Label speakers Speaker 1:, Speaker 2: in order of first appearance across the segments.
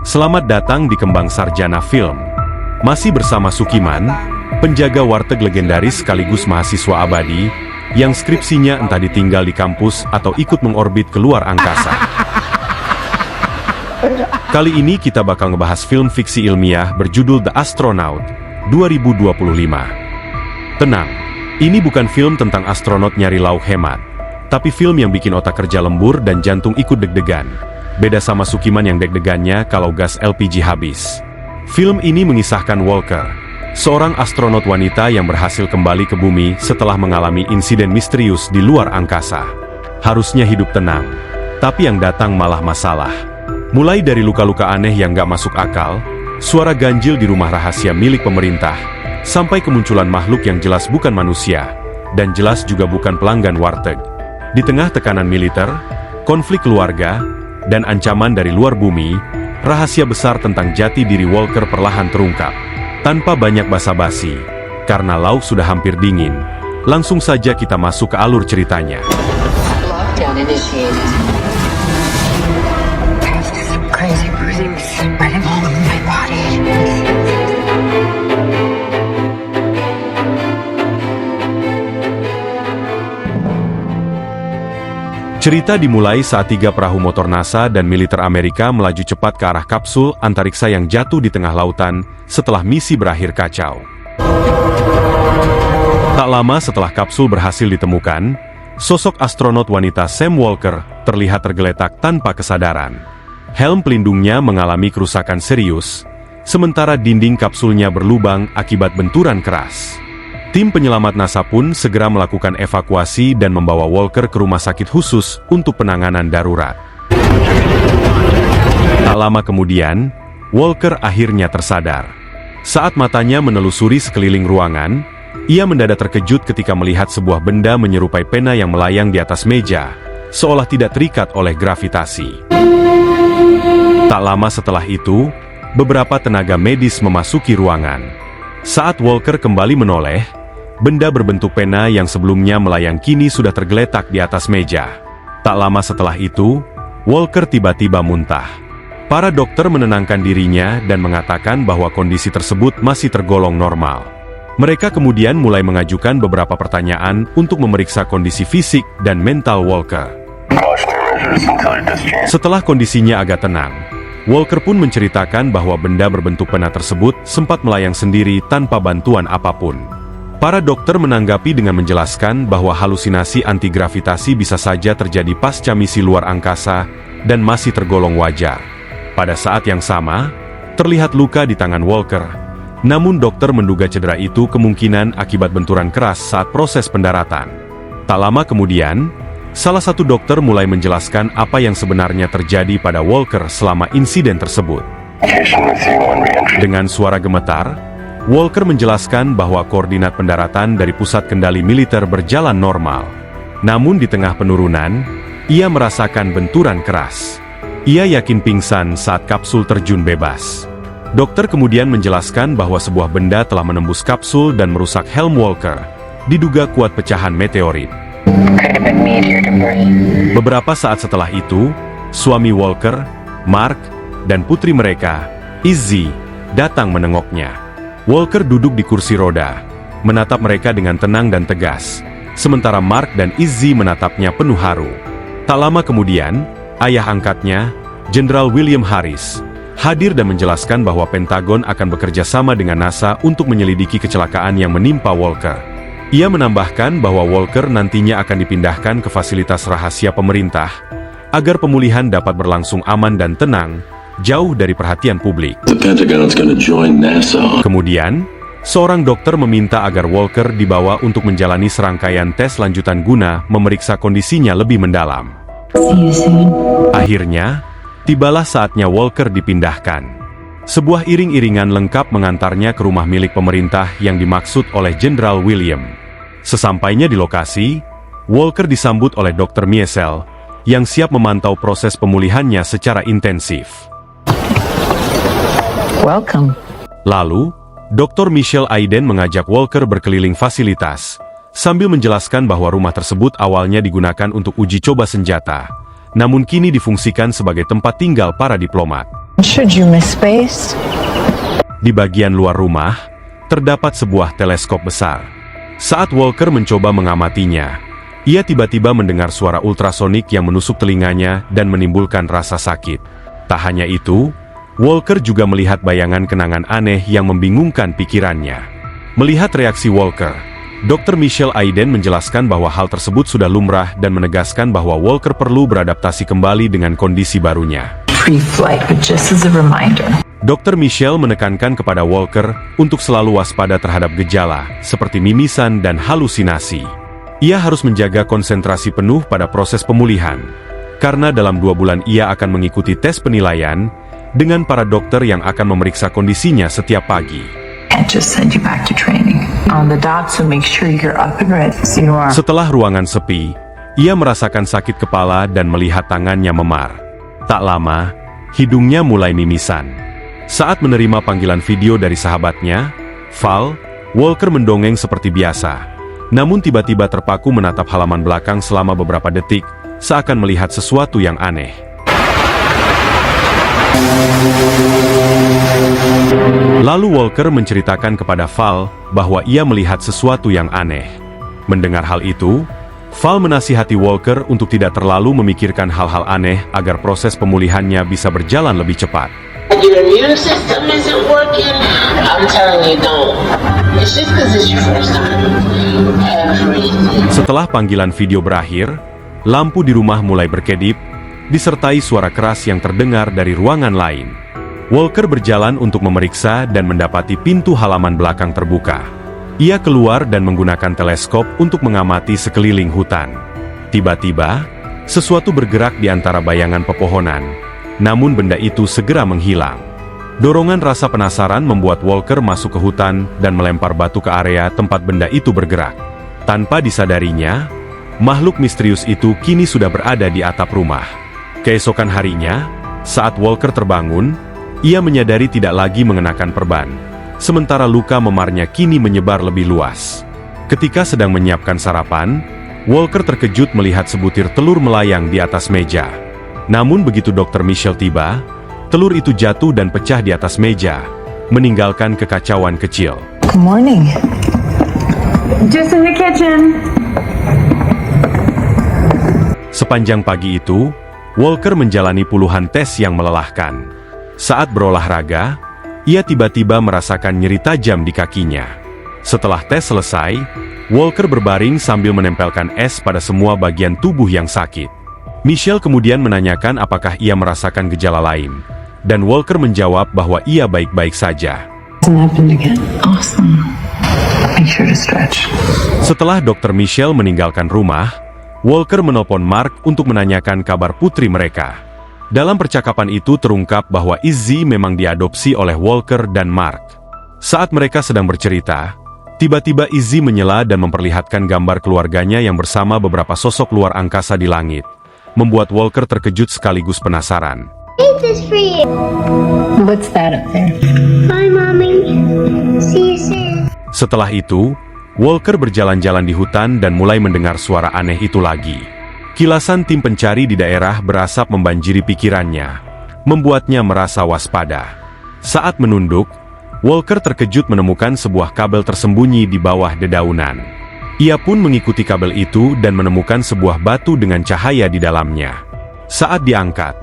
Speaker 1: Selamat datang di Kembang Sarjana Film. Masih bersama Sukiman, penjaga warteg legendaris sekaligus mahasiswa abadi, yang skripsinya entah ditinggal di kampus atau ikut mengorbit keluar angkasa. Kali ini kita bakal ngebahas film fiksi ilmiah berjudul The Astronaut 2025. Tenang, ini bukan film tentang astronot nyari lauk hemat, tapi film yang bikin otak kerja lembur dan jantung ikut deg-degan. Beda sama Sukiman yang deg-degannya kalau gas LPG habis. Film ini mengisahkan Walker, seorang astronot wanita yang berhasil kembali ke bumi setelah mengalami insiden misterius di luar angkasa. Harusnya hidup tenang, tapi yang datang malah masalah. Mulai dari luka-luka aneh yang gak masuk akal, suara ganjil di rumah rahasia milik pemerintah, sampai kemunculan makhluk yang jelas bukan manusia, dan jelas juga bukan pelanggan warteg. Di tengah tekanan militer, konflik keluarga, dan ancaman dari luar bumi, rahasia besar tentang jati diri Walker perlahan terungkap. Tanpa banyak basa-basi, karena lauk sudah hampir dingin, langsung saja kita masuk ke alur ceritanya.
Speaker 2: Lockdown initiated. I have this crazy bruising spreading all over my body.
Speaker 1: Cerita dimulai saat 3 perahu motor NASA dan militer Amerika melaju cepat ke arah kapsul antariksa yang jatuh di tengah lautan setelah misi berakhir kacau. Tak lama setelah kapsul berhasil ditemukan, sosok astronot wanita Sam Walker terlihat tergeletak tanpa kesadaran. Helm pelindungnya mengalami kerusakan serius, sementara dinding kapsulnya berlubang akibat benturan keras. Tim penyelamat NASA pun segera melakukan evakuasi dan membawa Walker ke rumah sakit khusus untuk penanganan darurat. Tak lama kemudian, Walker akhirnya tersadar. Saat matanya menelusuri sekeliling ruangan, ia mendadak terkejut ketika melihat sebuah benda menyerupai pena yang melayang di atas meja, seolah tidak terikat oleh gravitasi. Tak lama setelah itu, beberapa tenaga medis memasuki ruangan. Saat Walker kembali menoleh, benda berbentuk pena yang sebelumnya melayang kini sudah tergeletak di atas meja. Tak lama setelah itu, Walker tiba-tiba muntah. Para dokter menenangkan dirinya dan mengatakan bahwa kondisi tersebut masih tergolong normal. Mereka kemudian mulai mengajukan beberapa pertanyaan untuk memeriksa kondisi fisik dan mental Walker. Setelah kondisinya agak tenang, Walker pun menceritakan bahwa benda berbentuk pena tersebut sempat melayang sendiri tanpa bantuan apapun. Para dokter menanggapi dengan menjelaskan bahwa halusinasi anti-gravitasi bisa saja terjadi pasca misi luar angkasa dan masih tergolong wajar. Pada saat yang sama, terlihat luka di tangan Walker. Namun dokter menduga cedera itu kemungkinan akibat benturan keras saat proses pendaratan. Tak lama kemudian, salah satu dokter mulai menjelaskan apa yang sebenarnya terjadi pada Walker selama insiden tersebut. Dengan suara gemetar, Walker menjelaskan bahwa koordinat pendaratan dari pusat kendali militer berjalan normal. Namun di tengah penurunan, ia merasakan benturan keras. Ia yakin pingsan saat kapsul terjun bebas. Dokter kemudian menjelaskan bahwa sebuah benda telah menembus kapsul dan merusak helm Walker, diduga kuat pecahan meteorit. Beberapa saat setelah itu, suami Walker, Mark, dan putri mereka, Izzy, datang menengoknya. Walker duduk di kursi roda, menatap mereka dengan tenang dan tegas, sementara Mark dan Izzy menatapnya penuh haru. Tak lama kemudian, ayah angkatnya, Jenderal William Harris, hadir dan menjelaskan bahwa Pentagon akan bekerja sama dengan NASA untuk menyelidiki kecelakaan yang menimpa Walker. Ia menambahkan bahwa Walker nantinya akan dipindahkan ke fasilitas rahasia pemerintah, agar pemulihan dapat berlangsung aman dan tenang, jauh dari perhatian publik. Kemudian, seorang dokter meminta agar Walker dibawa untuk menjalani serangkaian tes lanjutan guna memeriksa kondisinya lebih mendalam. Akhirnya, tibalah saatnya Walker dipindahkan. Sebuah iring-iringan lengkap mengantarnya ke rumah milik pemerintah yang dimaksud oleh Jenderal William. Sesampainya di lokasi, Walker disambut oleh Dr. Miesel, yang siap memantau proses pemulihannya secara intensif.
Speaker 2: Welcome.
Speaker 1: Lalu, Dr. Michelle Aiden mengajak Walker berkeliling fasilitas, sambil menjelaskan bahwa rumah tersebut awalnya digunakan untuk uji coba senjata, namun kini difungsikan sebagai tempat tinggal para diplomat.
Speaker 2: Should you miss space?
Speaker 1: Di bagian luar rumah, terdapat sebuah teleskop besar. Saat Walker mencoba mengamatinya, ia tiba-tiba mendengar suara ultrasonik yang menusuk telinganya dan menimbulkan rasa sakit. Tak hanya itu, Walker juga melihat bayangan kenangan aneh yang membingungkan pikirannya. Melihat reaksi Walker, Dr. Michelle Aiden menjelaskan bahwa hal tersebut sudah lumrah dan menegaskan bahwa Walker perlu beradaptasi kembali dengan kondisi barunya.
Speaker 2: Pre-flight, but just as a reminder.
Speaker 1: Dr. Michelle menekankan kepada Walker untuk selalu waspada terhadap gejala, seperti mimisan dan halusinasi. Ia harus menjaga konsentrasi penuh pada proses pemulihan, karena dalam 2 bulan ia akan mengikuti tes penilaian dengan para dokter yang akan memeriksa kondisinya setiap pagi.
Speaker 2: Can't just send you back to training. On the dot, so make sure you're up and ready. So you are.
Speaker 1: Setelah ruangan sepi, ia merasakan sakit kepala dan melihat tangannya memar. Tak lama, hidungnya mulai mimisan. Saat menerima panggilan video dari sahabatnya, Val, Walker mendongeng seperti biasa. Namun tiba-tiba terpaku menatap halaman belakang selama beberapa detik, seakan melihat sesuatu yang aneh. Lalu Walker menceritakan kepada Val bahwa ia melihat sesuatu yang aneh. Mendengar hal itu, Val menasihati Walker untuk tidak terlalu memikirkan hal-hal aneh agar proses pemulihannya bisa berjalan lebih cepat.
Speaker 3: Your immune system isn't working. I'm telling you, don't. It's just because it's your first time. Everything.
Speaker 1: Setelah panggilan video berakhir, lampu di rumah mulai berkedip, disertai suara keras yang terdengar dari ruangan lain. Walker berjalan untuk memeriksa dan mendapati pintu halaman belakang terbuka. Ia keluar dan menggunakan teleskop untuk mengamati sekeliling hutan. Tiba-tiba, sesuatu bergerak di antara bayangan pepohonan, namun benda itu segera menghilang. Dorongan rasa penasaran membuat Walker masuk ke hutan dan melempar batu ke area tempat benda itu bergerak. Tanpa disadarinya, makhluk misterius itu kini sudah berada di atap rumah. Keesokan harinya, saat Walker terbangun, ia menyadari tidak lagi mengenakan perban. Sementara luka memarnya kini menyebar lebih luas. Ketika sedang menyiapkan sarapan, Walker terkejut melihat sebutir telur melayang di atas meja. Namun begitu Dr. Michelle tiba, telur itu jatuh dan pecah di atas meja, meninggalkan kekacauan kecil.
Speaker 2: Good morning.
Speaker 4: Just in the kitchen.
Speaker 1: Sepanjang pagi itu, Walker menjalani puluhan tes yang melelahkan. Saat berolahraga, ia tiba-tiba merasakan nyeri tajam di kakinya. Setelah tes selesai, Walker berbaring sambil menempelkan es pada semua bagian tubuh yang sakit. Michelle kemudian menanyakan apakah ia merasakan gejala lain, dan Walker menjawab bahwa ia baik-baik saja.
Speaker 2: Hasn't happened again. Awesome. Make sure to stretch.
Speaker 1: Setelah Dr. Michelle meninggalkan rumah, Walker menelpon Mark untuk menanyakan kabar putri mereka. Dalam percakapan itu terungkap bahwa Izzy memang diadopsi oleh Walker dan Mark. Saat mereka sedang bercerita, tiba-tiba Izzy menyela dan memperlihatkan gambar keluarganya yang bersama beberapa sosok luar angkasa di langit, membuat Walker terkejut sekaligus penasaran.
Speaker 5: This is for you.
Speaker 2: What's that up there?
Speaker 5: Bye, Mommy. See you soon.
Speaker 1: Setelah itu, Walker berjalan-jalan di hutan dan mulai mendengar suara aneh itu lagi. Kilasan tim pencari di daerah berasap membanjiri pikirannya, membuatnya merasa waspada. Saat menunduk, Walker terkejut menemukan sebuah kabel tersembunyi di bawah dedaunan. Ia pun mengikuti kabel itu dan menemukan sebuah batu dengan cahaya di dalamnya. Saat diangkat,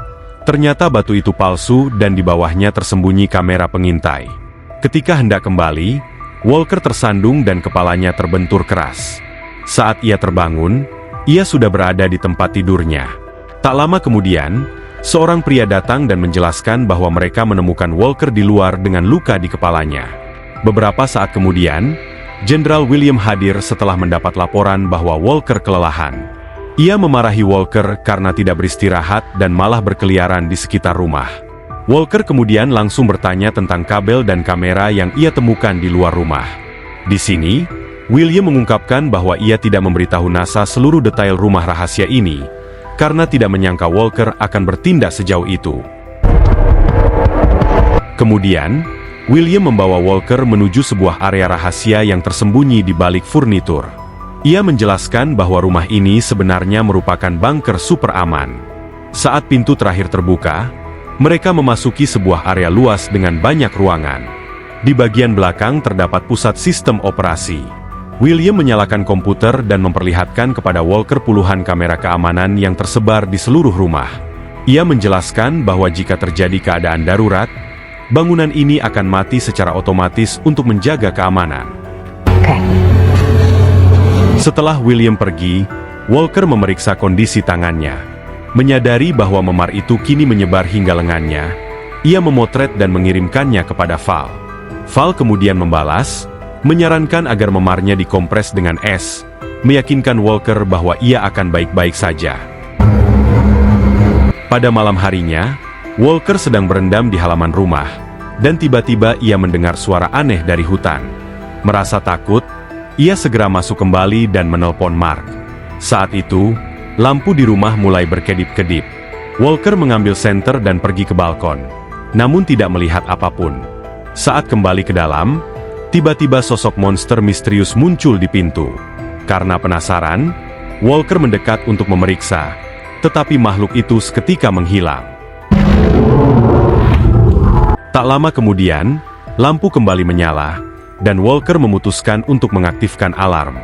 Speaker 1: ternyata batu itu palsu dan di bawahnya tersembunyi kamera pengintai. Ketika hendak kembali, Walker tersandung dan kepalanya terbentur keras. Saat ia terbangun, ia sudah berada di tempat tidurnya. Tak lama kemudian, seorang pria datang dan menjelaskan bahwa mereka menemukan Walker di luar dengan luka di kepalanya. Beberapa saat kemudian, Jenderal William hadir setelah mendapat laporan bahwa Walker kelelahan. Ia memarahi Walker karena tidak beristirahat dan malah berkeliaran di sekitar rumah. Walker kemudian langsung bertanya tentang kabel dan kamera yang ia temukan di luar rumah. Di sini, William mengungkapkan bahwa ia tidak memberitahu NASA seluruh detail rumah rahasia ini, karena tidak menyangka Walker akan bertindak sejauh itu. Kemudian, William membawa Walker menuju sebuah area rahasia yang tersembunyi di balik furnitur. Ia menjelaskan bahwa rumah ini sebenarnya merupakan bunker super aman. Saat pintu terakhir terbuka, Mereka memasuki sebuah area luas dengan banyak ruangan. Di bagian belakang terdapat pusat sistem operasi. William menyalakan komputer dan memperlihatkan kepada Walker puluhan kamera keamanan yang tersebar di seluruh rumah. Ia menjelaskan bahwa jika terjadi keadaan darurat, bangunan ini akan mati secara otomatis untuk menjaga keamanan. Setelah William pergi, Walker memeriksa kondisi tangannya. Menyadari bahwa memar itu kini menyebar hingga lengannya, ia memotret dan mengirimkannya kepada Val. Val kemudian membalas, menyarankan agar memarnya dikompres dengan es, meyakinkan Walker bahwa ia akan baik-baik saja. Pada malam harinya, Walker sedang berendam di halaman rumah, dan tiba-tiba ia mendengar suara aneh dari hutan. Merasa takut, ia segera masuk kembali dan menelpon Mark. Saat itu, lampu di rumah mulai berkedip-kedip. Walker mengambil senter dan pergi ke balkon, namun tidak melihat apapun. Saat kembali ke dalam, tiba-tiba sosok monster misterius muncul di pintu. Karena penasaran, Walker mendekat untuk memeriksa, tetapi makhluk itu seketika menghilang. Tak lama kemudian, lampu kembali menyala, dan Walker memutuskan untuk mengaktifkan alarm.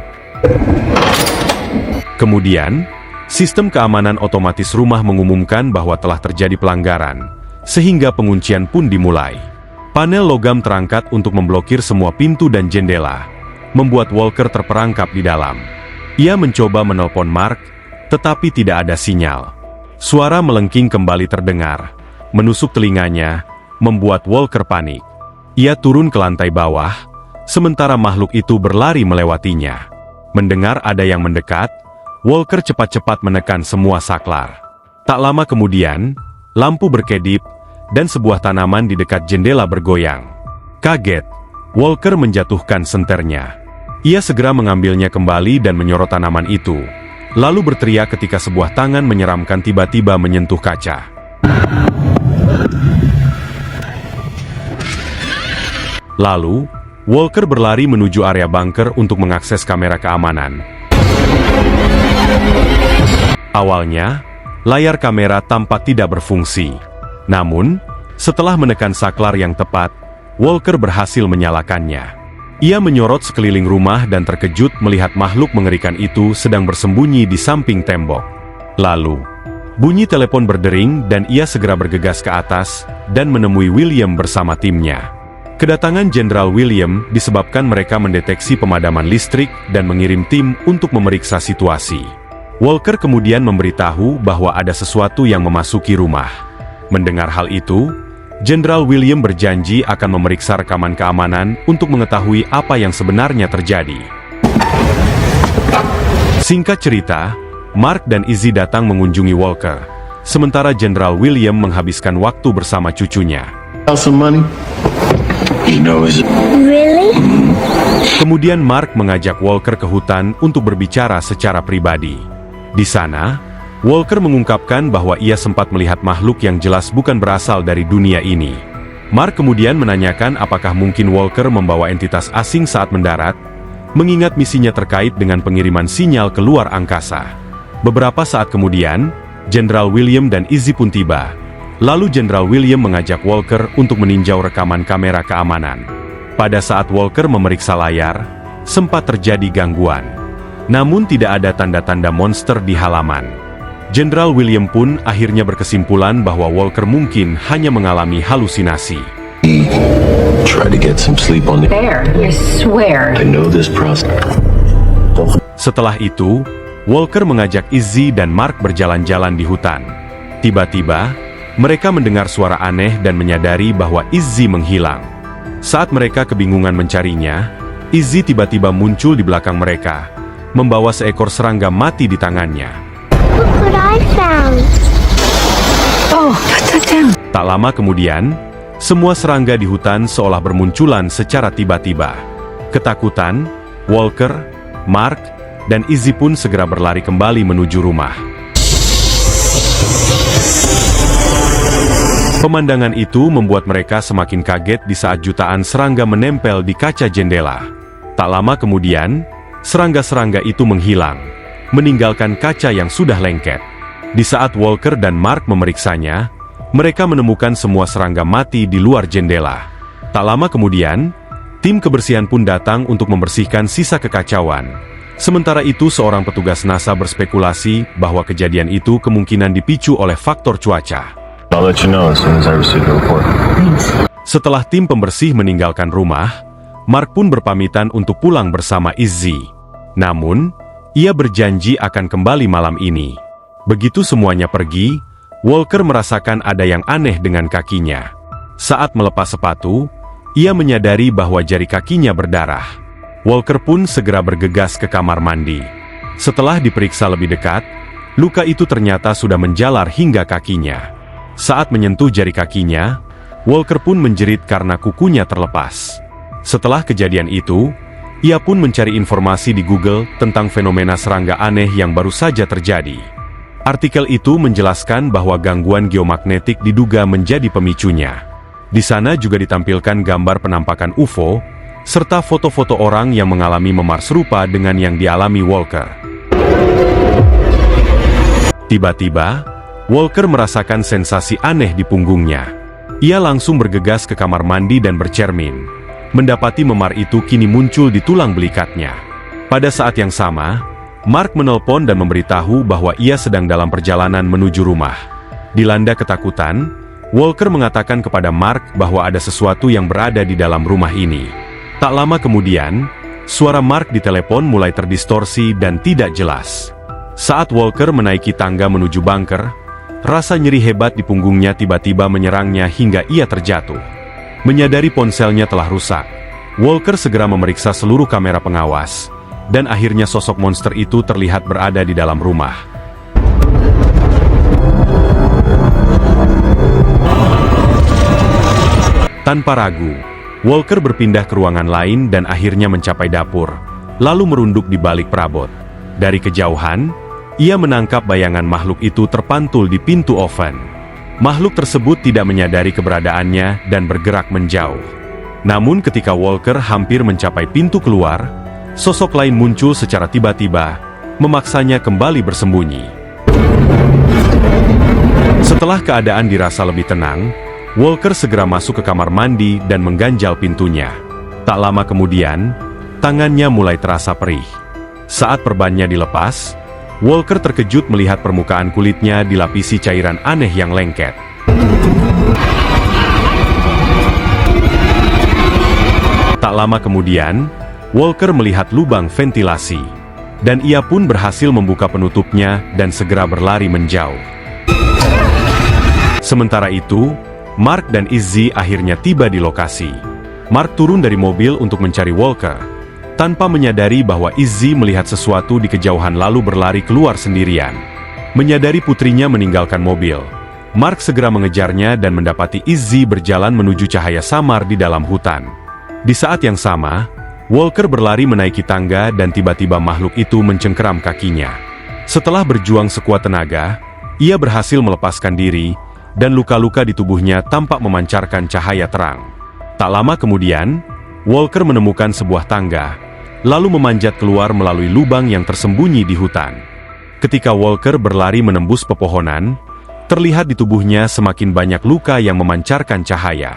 Speaker 1: Kemudian, sistem keamanan otomatis rumah mengumumkan bahwa telah terjadi pelanggaran, sehingga penguncian pun dimulai. Panel logam terangkat untuk memblokir semua pintu dan jendela, membuat Walker terperangkap di dalam. Ia mencoba menelpon Mark, tetapi tidak ada sinyal. Suara melengking kembali terdengar, menusuk telinganya, membuat Walker panik. Ia turun ke lantai bawah, sementara makhluk itu berlari melewatinya. Mendengar ada yang mendekat, Walker cepat-cepat menekan semua saklar. Tak lama kemudian, lampu berkedip, dan sebuah tanaman di dekat jendela bergoyang. Kaget, Walker menjatuhkan senternya. Ia segera mengambilnya kembali dan menyorot tanaman itu, lalu berteriak ketika sebuah tangan menyeramkan tiba-tiba menyentuh kaca. Lalu, Walker berlari menuju area bunker untuk mengakses kamera keamanan. Awalnya, layar kamera tampak tidak berfungsi. Namun, setelah menekan saklar yang tepat, Walker berhasil menyalakannya. Ia menyorot sekeliling rumah dan terkejut melihat makhluk mengerikan itu sedang bersembunyi di samping tembok. Lalu, bunyi telepon berdering dan ia segera bergegas ke atas dan menemui William bersama timnya. Kedatangan Jenderal William disebabkan mereka mendeteksi pemadaman listrik dan mengirim tim untuk memeriksa situasi. Walker kemudian memberitahu bahwa ada sesuatu yang memasuki rumah. Mendengar hal itu, Jenderal William berjanji akan memeriksa rekaman keamanan untuk mengetahui apa yang sebenarnya terjadi. Singkat cerita, Mark dan Izzy datang mengunjungi Walker, sementara Jenderal William menghabiskan waktu bersama cucunya.
Speaker 5: Really?
Speaker 1: Kemudian Mark mengajak Walker ke hutan untuk berbicara secara pribadi. Di sana, Walker mengungkapkan bahwa ia sempat melihat makhluk yang jelas bukan berasal dari dunia ini. Mark kemudian menanyakan apakah mungkin Walker membawa entitas asing saat mendarat, mengingat misinya terkait dengan pengiriman sinyal ke luar angkasa. Beberapa saat kemudian, Jenderal William dan Izzy pun tiba. Lalu Jenderal William mengajak Walker untuk meninjau rekaman kamera keamanan. Pada saat Walker memeriksa layar, sempat terjadi gangguan. Namun tidak ada tanda-tanda monster di halaman. Jenderal William pun akhirnya berkesimpulan bahwa Walker mungkin hanya mengalami halusinasi.
Speaker 6: Try to get some sleep on the
Speaker 4: There, I swear.
Speaker 6: I know this process.
Speaker 1: Setelah itu, Walker mengajak Izzy dan Mark berjalan-jalan di hutan. Tiba-tiba, mereka mendengar suara aneh dan menyadari bahwa Izzy menghilang. Saat mereka kebingungan mencarinya, Izzy tiba-tiba muncul di belakang mereka, membawa seekor serangga mati di tangannya.
Speaker 5: Look what I found.
Speaker 2: Oh, put that down.
Speaker 1: Tak lama kemudian, semua serangga di hutan seolah bermunculan secara tiba-tiba. Ketakutan, Walker, Mark, dan Izzy pun segera berlari kembali menuju rumah. Pemandangan itu membuat mereka semakin kaget di saat jutaan serangga menempel di kaca jendela. Tak lama kemudian, serangga-serangga itu menghilang, meninggalkan kaca yang sudah lengket. Di saat Walker dan Mark memeriksanya, Mereka menemukan semua serangga mati di luar jendela. Tak lama kemudian, tim kebersihan pun datang untuk membersihkan sisa kekacauan. Sementara itu seorang petugas NASA berspekulasi bahwa kejadian itu kemungkinan dipicu oleh faktor cuaca.
Speaker 6: I'll let you know as soon as I receive the report.
Speaker 1: Setelah tim pembersih meninggalkan rumah, Mark pun berpamitan untuk pulang bersama Izzy. Namun, ia berjanji akan kembali malam ini. Begitu semuanya pergi, Walker merasakan ada yang aneh dengan kakinya. Saat melepas sepatu, ia menyadari bahwa jari kakinya berdarah. Walker pun segera bergegas ke kamar mandi. Setelah diperiksa lebih dekat, luka itu ternyata sudah menjalar hingga kakinya. Saat menyentuh jari kakinya, Walker pun menjerit karena kukunya terlepas. Setelah kejadian itu, ia pun mencari informasi di Google tentang fenomena serangga aneh yang baru saja terjadi. Artikel itu menjelaskan bahwa gangguan geomagnetik diduga menjadi pemicunya. Di sana juga ditampilkan gambar penampakan UFO, serta foto-foto orang yang mengalami memar serupa dengan yang dialami Walker. Tiba-tiba, Walker merasakan sensasi aneh di punggungnya. Ia langsung bergegas ke kamar mandi dan bercermin. Mendapati memar itu kini muncul di tulang belikatnya. Pada saat yang sama, Mark menelpon dan memberitahu bahwa ia sedang dalam perjalanan menuju rumah. Dilanda ketakutan, Walker mengatakan kepada Mark bahwa ada sesuatu yang berada di dalam rumah ini. Tak lama kemudian, suara Mark di telepon mulai terdistorsi dan tidak jelas. Saat Walker menaiki tangga menuju bunker, rasa nyeri hebat di punggungnya tiba-tiba menyerangnya hingga ia terjatuh. Menyadari ponselnya telah rusak, Walker segera memeriksa seluruh kamera pengawas, dan akhirnya sosok monster itu terlihat berada di dalam rumah. Tanpa ragu, Walker berpindah ke ruangan lain dan akhirnya mencapai dapur, lalu merunduk di balik perabot. Dari kejauhan, ia menangkap bayangan makhluk itu terpantul di pintu oven. Makhluk tersebut tidak menyadari keberadaannya dan bergerak menjauh. Namun ketika Walker hampir mencapai pintu keluar, sosok lain muncul secara tiba-tiba, memaksanya kembali bersembunyi. Setelah keadaan dirasa lebih tenang, Walker segera masuk ke kamar mandi dan mengganjal pintunya. Tak lama kemudian, tangannya mulai terasa perih. Saat perbannya dilepas, Walker terkejut melihat permukaan kulitnya dilapisi cairan aneh yang lengket. Tak lama kemudian, Walker melihat lubang ventilasi, dan ia pun berhasil membuka penutupnya dan segera berlari menjauh. Sementara itu, Mark dan Izzy akhirnya tiba di lokasi. Mark turun dari mobil untuk mencari Walker, tanpa menyadari bahwa Izzy melihat sesuatu di kejauhan lalu berlari keluar sendirian. Menyadari putrinya meninggalkan mobil, Mark segera mengejarnya dan mendapati Izzy berjalan menuju cahaya samar di dalam hutan. Di saat yang sama, Walker berlari menaiki tangga dan tiba-tiba makhluk itu mencengkeram kakinya. Setelah berjuang sekuat tenaga, ia berhasil melepaskan diri, dan luka-luka di tubuhnya tampak memancarkan cahaya terang. Tak lama kemudian, Walker menemukan sebuah tangga, lalu memanjat keluar melalui lubang yang tersembunyi di hutan. Ketika Walker berlari menembus pepohonan, terlihat di tubuhnya semakin banyak luka yang memancarkan cahaya.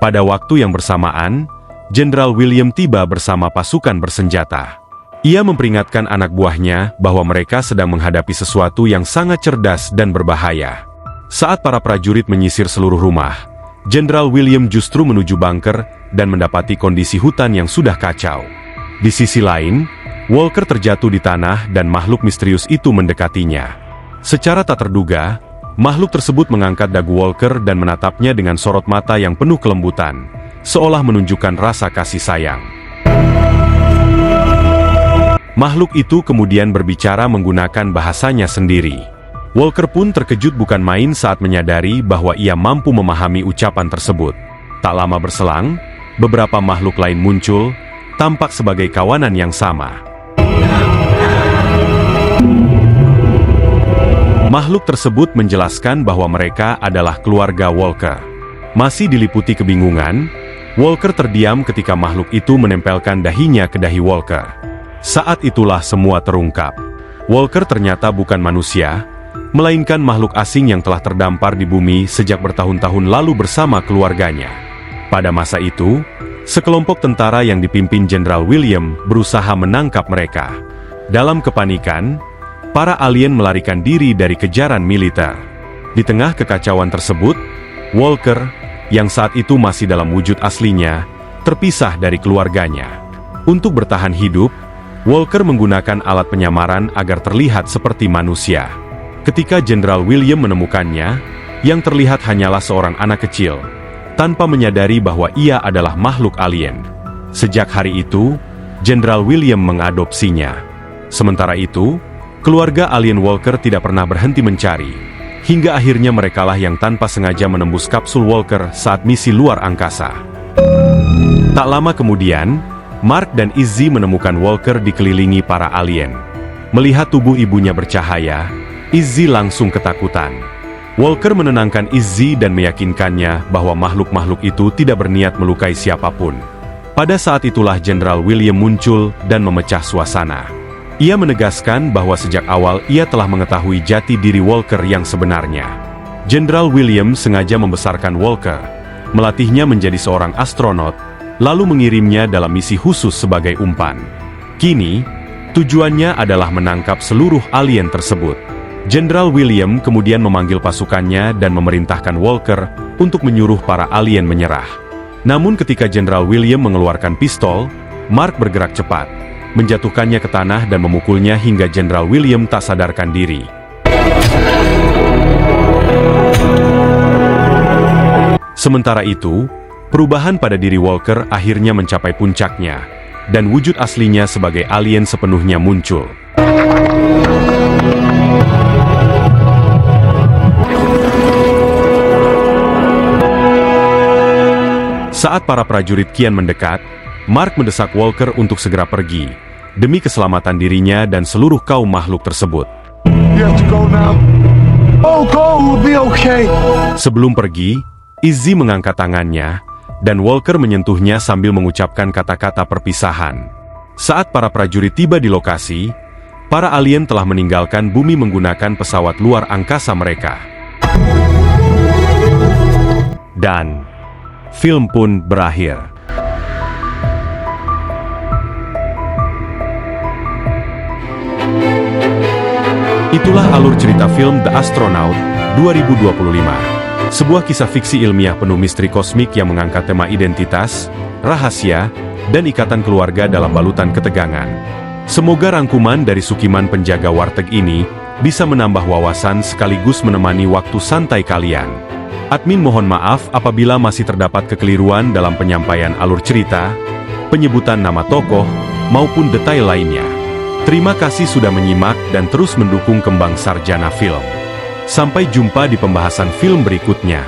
Speaker 1: Pada waktu yang bersamaan, Jenderal William tiba bersama pasukan bersenjata. Ia memperingatkan anak buahnya bahwa mereka sedang menghadapi sesuatu yang sangat cerdas dan berbahaya. Saat para prajurit menyisir seluruh rumah, Jenderal William justru menuju bunker dan mendapati kondisi hutan yang sudah kacau. Di sisi lain, Walker terjatuh di tanah dan makhluk misterius itu mendekatinya. Secara tak terduga, makhluk tersebut mengangkat dagu Walker dan menatapnya dengan sorot mata yang penuh kelembutan, seolah menunjukkan rasa kasih sayang. Makhluk itu kemudian berbicara menggunakan bahasanya sendiri. Walker pun terkejut bukan main saat menyadari bahwa ia mampu memahami ucapan tersebut. Tak lama berselang, beberapa makhluk lain muncul, tampak sebagai kawanan yang sama. Makhluk tersebut menjelaskan bahwa mereka adalah keluarga Walker. Masih diliputi kebingungan, Walker terdiam ketika makhluk itu menempelkan dahinya ke dahi Walker. Saat itulah semua terungkap. Walker ternyata bukan manusia, melainkan makhluk asing yang telah terdampar di bumi sejak bertahun-tahun lalu bersama keluarganya. Pada masa itu, sekelompok tentara yang dipimpin Jenderal William berusaha menangkap mereka. Dalam kepanikan, para alien melarikan diri dari kejaran militer. Di tengah kekacauan tersebut, Walker, yang saat itu masih dalam wujud aslinya, terpisah dari keluarganya. Untuk bertahan hidup, Walker menggunakan alat penyamaran agar terlihat seperti manusia. Ketika Jenderal William menemukannya, yang terlihat hanyalah seorang anak kecil, tanpa menyadari bahwa ia adalah makhluk alien. Sejak hari itu, Jenderal William mengadopsinya. Sementara itu, keluarga alien Walker tidak pernah berhenti mencari, hingga akhirnya merekalah yang tanpa sengaja menembus kapsul Walker saat misi luar angkasa. Tak lama kemudian, Mark dan Izzy menemukan Walker dikelilingi para alien. Melihat tubuh ibunya bercahaya, Izzy langsung ketakutan. Walker menenangkan Izzy dan meyakinkannya bahwa makhluk-makhluk itu tidak berniat melukai siapapun. Pada saat itulah Jenderal William muncul dan memecah suasana. Ia menegaskan bahwa sejak awal ia telah mengetahui jati diri Walker yang sebenarnya. Jenderal William sengaja membesarkan Walker, melatihnya menjadi seorang astronot, lalu mengirimnya dalam misi khusus sebagai umpan. Kini, tujuannya adalah menangkap seluruh alien tersebut. Jenderal William kemudian memanggil pasukannya dan memerintahkan Walker untuk menyuruh para alien menyerah. Namun ketika Jenderal William mengeluarkan pistol, Mark bergerak cepat, menjatuhkannya ke tanah dan memukulnya hingga Jenderal William tak sadarkan diri. Sementara itu, perubahan pada diri Walker akhirnya mencapai puncaknya, dan wujud aslinya sebagai alien sepenuhnya muncul. Saat para prajurit kian mendekat, Mark mendesak Walker untuk segera pergi, demi keselamatan dirinya dan seluruh kaum makhluk tersebut. Sebelum pergi, Izzy mengangkat tangannya, dan Walker menyentuhnya sambil mengucapkan kata-kata perpisahan. Saat para prajurit tiba di lokasi, para alien telah meninggalkan bumi menggunakan pesawat luar angkasa mereka. Dan film pun berakhir. Itulah alur cerita film The Astronaut 2025. Sebuah kisah fiksi ilmiah penuh misteri kosmik yang mengangkat tema identitas, rahasia, dan ikatan keluarga dalam balutan ketegangan. Semoga rangkuman dari Sukiman penjaga warteg ini bisa menambah wawasan sekaligus menemani waktu santai kalian. Admin mohon maaf apabila masih terdapat kekeliruan dalam penyampaian alur cerita, penyebutan nama tokoh, maupun detail lainnya. Terima kasih sudah menyimak dan terus mendukung Kembang Sarjana Film. Sampai jumpa di pembahasan film berikutnya.